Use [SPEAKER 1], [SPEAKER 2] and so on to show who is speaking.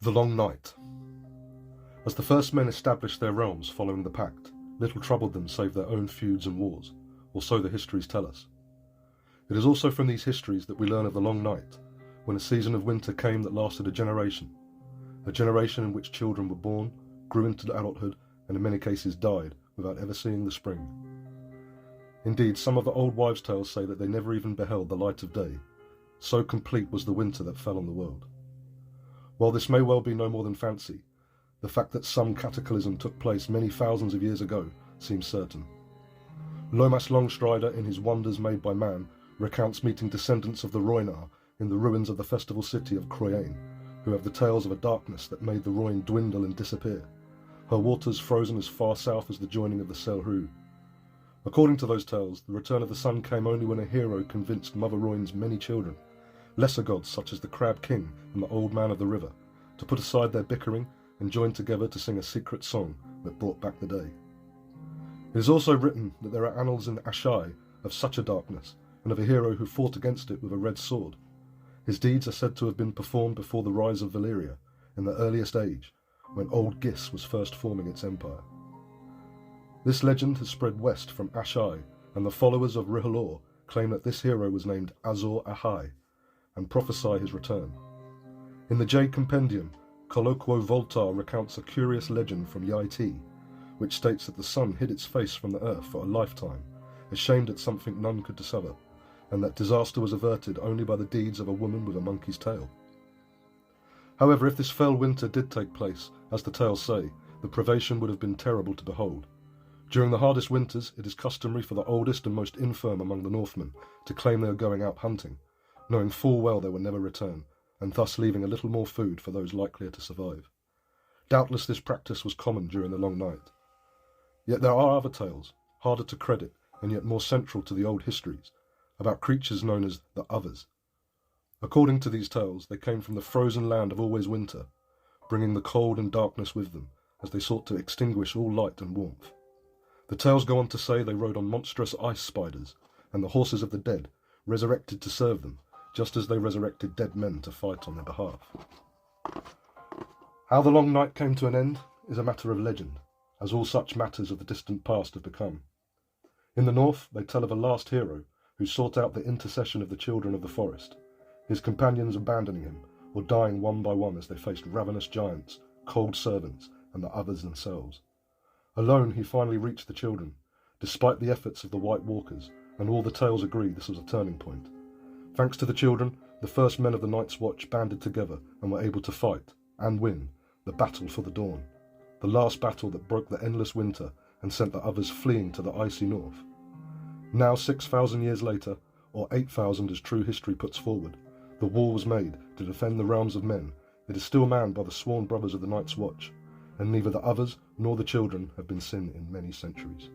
[SPEAKER 1] The Long Night. As the first men established their realms following the Pact, little troubled them save their own feuds and wars, or so the histories tell us. It is also from these histories that we learn of the Long Night, when a season of winter came that lasted a generation in which children were born, grew into adulthood, and in many cases died without ever seeing the spring. Indeed, some of the old wives' tales say that they never even beheld the light of day, so complete was the winter that fell on the world. While this may well be no more than fancy, the fact that some cataclysm took place many thousands of years ago seems certain. Lomas Longstrider, in his Wonders Made by Man, recounts meeting descendants of the Rhoynar in the ruins of the festival city of Croyane, who have the tales of a darkness that made the Rhoyne dwindle and disappear, her waters frozen as far south as the joining of the Selru. According to those tales, the return of the sun came only when a hero convinced Mother Rhoyne's many children, lesser gods such as the Crab King and the Old Man of the River, to put aside their bickering and join together to sing a secret song that brought back the day. It is also written that there are annals in Ashai of such a darkness, and of a hero who fought against it with a red sword. His deeds are said to have been performed before the rise of Valyria, in the earliest age, when Old Gis was first forming its empire. This legend has spread west from Ashai, and the followers of Rihilor claim that this hero was named Azor Ahai, and prophesy his return. In the Jade Compendium, Colloquo Voltar recounts a curious legend from Yaiti, which states that the sun hid its face from the earth for a lifetime, ashamed at something none could discover, and that disaster was averted only by the deeds of a woman with a monkey's tail. However, if this fell winter did take place, as the tales say, the privation would have been terrible to behold. During the hardest winters, it is customary for the oldest and most infirm among the Northmen to claim they are going out hunting, knowing full well they will never return, and thus leaving a little more food for those likelier to survive. Doubtless this practice was common during the Long Night. Yet there are other tales, harder to credit and yet more central to the old histories, about creatures known as the Others. According to these tales, they came from the frozen land of always winter, bringing the cold and darkness with them as they sought to extinguish all light and warmth. The tales go on to say they rode on monstrous ice spiders, and the horses of the dead, resurrected to serve them, just as they resurrected dead men to fight on their behalf. How the Long Night came to an end is a matter of legend, as all such matters of the distant past have become. In the north, they tell of a last hero who sought out the intercession of the children of the forest, his companions abandoning him or dying one by one as they faced ravenous giants, cold servants, and the Others themselves. Alone, he finally reached the children, despite the efforts of the White Walkers, and all the tales agree this was a turning point. Thanks to the children, the first men of the Night's Watch banded together and were able to fight, and win, the battle for the dawn, the last battle that broke the endless winter and sent the Others fleeing to the icy north. Now, 6,000 years later, or 8,000 as true history puts forward, the war was made to defend the realms of men. It is still manned by the sworn brothers of the Night's Watch, and neither the Others nor the children have been seen in many centuries.